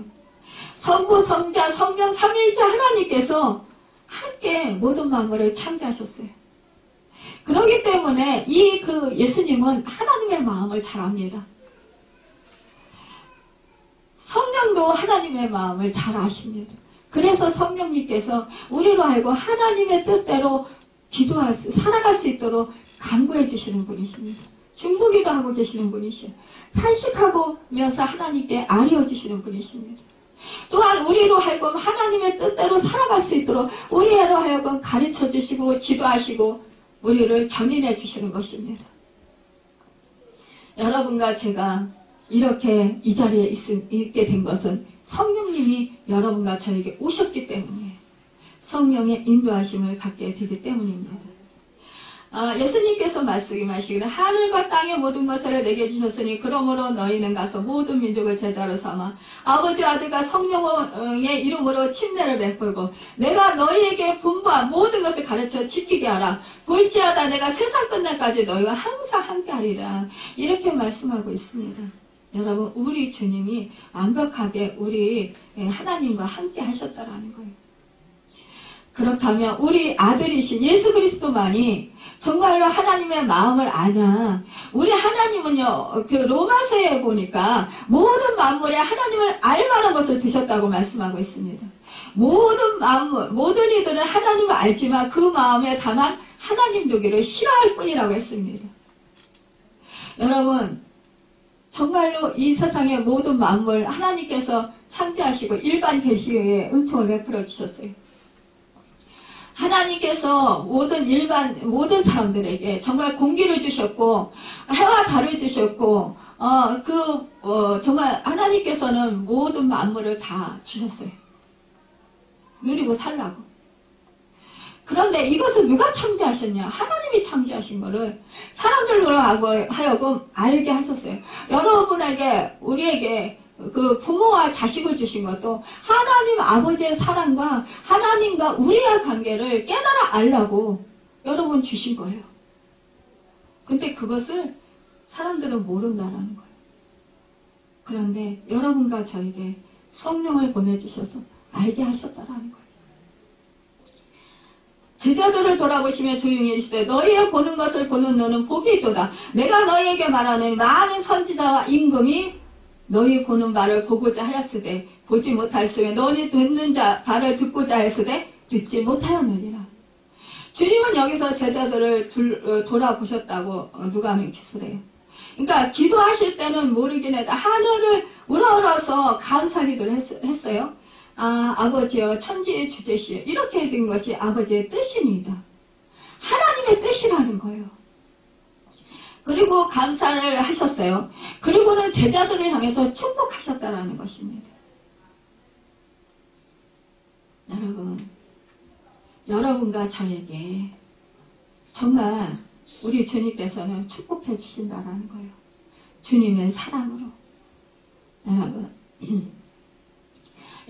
성부, 성자, 성령 삼위일체 하나님께서 함께 모든 만물을 창조하셨어요. 그렇기 때문에 그 예수님은 하나님의 마음을 잘 압니다. 성령도 하나님의 마음을 잘 아십니다. 그래서 성령님께서 우리로 알고 하나님의 뜻대로 살아갈 수 있도록 간구해 주시는 분이십니다. 중보기도 하고 계시는 분이시요. 탄식하면서 하나님께 아뢰어 주시는 분이십니다. 또한 우리로 하여금 하나님의 뜻대로 살아갈 수 있도록 우리로 하여금 가르쳐 주시고 지도하시고 우리를 견인해 주시는 것입니다. 여러분과 제가 이렇게 이 자리에 있게 된 것은 성령님이 여러분과 저에게 오셨기 때문이에요. 성령의 인도하심을 받게 되기 때문입니다. 예수님께서 말씀하시기를 하늘과 땅의 모든 것을 내게 주셨으니 그러므로 너희는 가서 모든 민족을 제자로 삼아 아버지 아들과 성령의 이름으로 침례를 베풀고 내가 너희에게 분부한 모든 것을 가르쳐 지키게 하라. 볼지어다 내가 세상 끝날까지 너희와 항상 함께하리라. 이렇게 말씀하고 있습니다. 여러분, 우리 주님이 완벽하게 우리 하나님과 함께 하셨다라는 거예요. 그렇다면 우리 아들이신 예수 그리스도만이 정말로 하나님의 마음을 아냐? 우리 하나님은요, 그 로마서에 보니까 모든 만물에 하나님을 알 만한 것을 주셨다고 말씀하고 있습니다. 모든 마음, 모든 이들은 하나님을 알지만 그 마음에 다만 하나님 두기를 싫어할 뿐이라고 했습니다. 여러분, 정말로 이 세상의 모든 만물 하나님께서 창조하시고 일반 계시의 은총을 베풀어 주셨어요. 하나님께서 모든 사람들에게 정말 공기를 주셨고, 해와 달을 주셨고, 정말 하나님께서는 모든 만물을 다 주셨어요. 누리고 살라고. 그런데 이것을 누가 창조하셨냐? 하나님이 창조하신 거를 사람들로 하여금 알게 하셨어요. 여러분에게, 우리에게 그 부모와 자식을 주신 것도 하나님 아버지의 사랑과 하나님과 우리의 관계를 깨달아 알라고 여러분 주신 거예요. 근데 그것을 사람들은 모른다라는 거예요. 그런데 여러분과 저에게 성령을 보내주셔서 알게 하셨다라는 거예요. 제자들을 돌아보시며 조용히 이르시되 너희의 보는 것을 보는 너는 복이 있도다. 내가 너희에게 말하는 많은 선지자와 임금이 너희 보는 바를 보고자 하였으되 보지 못하였으며 너희 듣는 바를 듣고자 하였으되 듣지 못하였느니라. 주님은 여기서 제자들을 돌아보셨다고 누가복음에 기술해요. 그러니까 기도하실 때는 모르긴 해도 하늘을 우러러서 감사기도를 했어요. 아버지여 천지의 주제시여 이렇게 된 것이 아버지의 뜻입니다. 하나님의 뜻이라는 거예요. 그리고 감사를 하셨어요. 그리고는 제자들을 향해서 축복하셨다라는 것입니다. 여러분과 저에게 정말 우리 주님께서는 축복해 주신다라는 거예요. 주님의 사랑으로.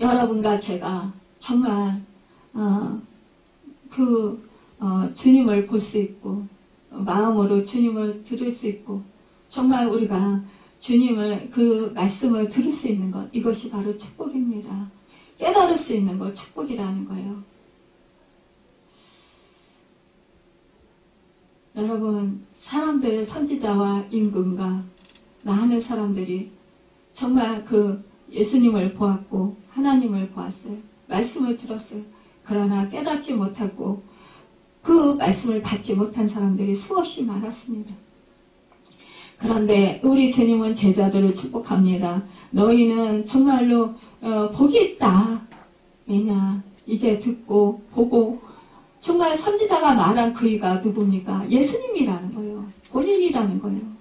여러분과 제가 정말 주님을 볼 수 있고 마음으로 주님을 들을 수 있고 정말 우리가 주님을 그 말씀을 들을 수 있는 것 이것이 바로 축복입니다. 깨달을 수 있는 것 축복이라는 거예요. 여러분 사람들 선지자와 임금과 많은 사람들이 정말 그 예수님을 보았고 하나님을 보았어요. 말씀을 들었어요. 그러나 깨닫지 못하고 그 말씀을 받지 못한 사람들이 수없이 많았습니다. 그런데 우리 주님은 제자들을 축복합니다. 너희는 정말로 복이 있다. 왜냐? 이제 듣고 보고 정말 선지자가 말한 그이가 누굽니까? 예수님이라는 거예요. 본인이라는 거예요.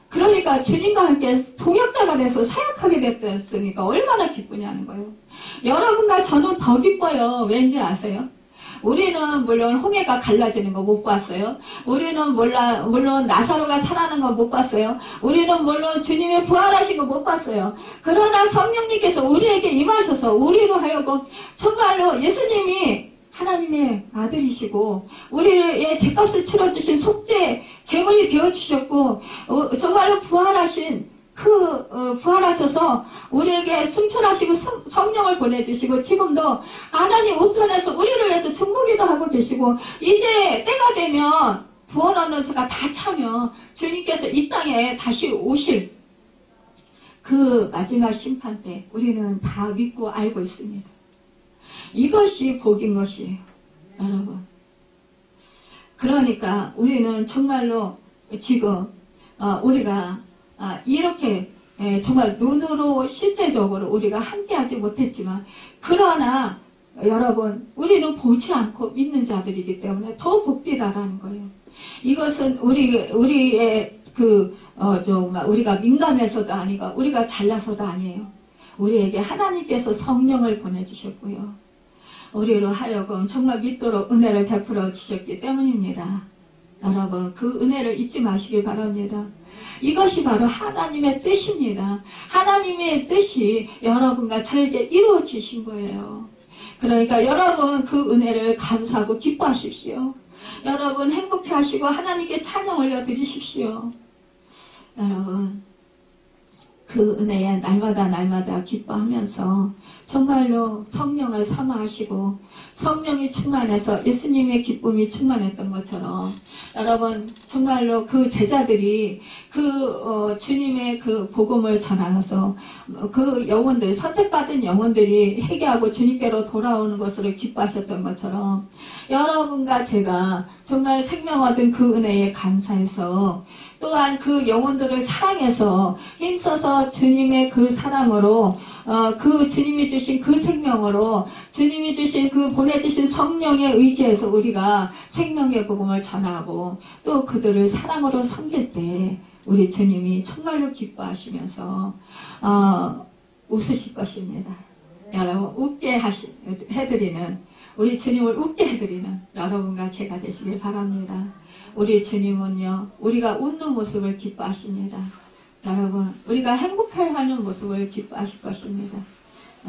그러니까 주님과 함께 동역자가 돼서 사역하게 됐으니까 얼마나 기쁘냐는 거예요. 여러분과 저는 더 기뻐요. 왠지 아세요? 우리는 물론 홍해가 갈라지는 거 못 봤어요. 우리는 물론 나사로가 살아나는 거 못 봤어요. 우리는 물론 주님의 부활하신 거 못 봤어요. 그러나 성령님께서 우리에게 임하셔서 우리로 하여금 정말로 예수님이 하나님의 아들이시고 우리의 죄값을 치러주신 속죄 제물이 되어주셨고 정말로 부활하신 부활하셔서 우리에게 승천하시고 성령을 보내주시고 지금도 하나님 우편에서 우리를 위해서 중보기도 하고 계시고 이제 때가 되면 구원 얻는 수가 다 차면 주님께서 이 땅에 다시 오실 그 마지막 심판 때 우리는 다 믿고 알고 있습니다. 이것이 복인 것이에요. 여러분. 그러니까 우리는 정말로 지금 우리가 이렇게 정말 눈으로 실제적으로 우리가 함께하지 못했지만 그러나 여러분 우리는 보지 않고 믿는 자들이기 때문에 더 복되다라는 거예요. 이것은 우리의 정말 우리가 민감해서도 아니고 우리가 잘나서도 아니에요. 우리에게 하나님께서 성령을 보내주셨고요. 우리로 하여금 정말 믿도록 은혜를 베풀어 주셨기 때문입니다. 여러분 그 은혜를 잊지 마시기 바랍니다. 이것이 바로 하나님의 뜻입니다. 하나님의 뜻이 여러분과 저에게 이루어지신 거예요. 그러니까 여러분 그 은혜를 감사하고 기뻐하십시오. 여러분 행복해 하시고 하나님께 찬양 올려드리십시오. 여러분 그 은혜에 날마다 기뻐하면서 정말로 성령을 사모하시고 성령이 충만해서 예수님의 기쁨이 충만했던 것처럼 여러분 정말로 그 제자들이 주님의 그 복음을 전하여서 그 영혼들, 선택받은 영혼들이 회개하고 주님께로 돌아오는 것으로 기뻐하셨던 것처럼 여러분과 제가 정말 생명 얻은 그 은혜에 감사해서 또한 그 영혼들을 사랑해서 힘써서 주님의 그 사랑으로 그 주님이 주신 그 생명으로 주님이 주신 그 보내주신 성령에 의지해서 우리가 생명의 복음을 전하고 또 그들을 사랑으로 섬길 때 우리 주님이 정말로 기뻐하시면서 웃으실 것입니다. 여러분 웃게 해드리는 우리 주님을 웃게 해드리는 여러분과 제가 되시길 바랍니다. 우리 주님은요 우리가 웃는 모습을 기뻐하십니다. 여러분 우리가 행복해하는 모습을 기뻐하실 것입니다.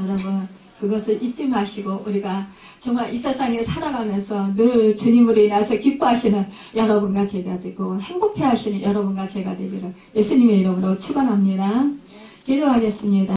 여러분 그것을 잊지 마시고 우리가 정말 이 세상에 살아가면서 늘 주님으로 인해서 기뻐하시는 여러분과 제가 되고 행복해하시는 여러분과 제가 되기를 예수님의 이름으로 축원합니다. 기도하겠습니다.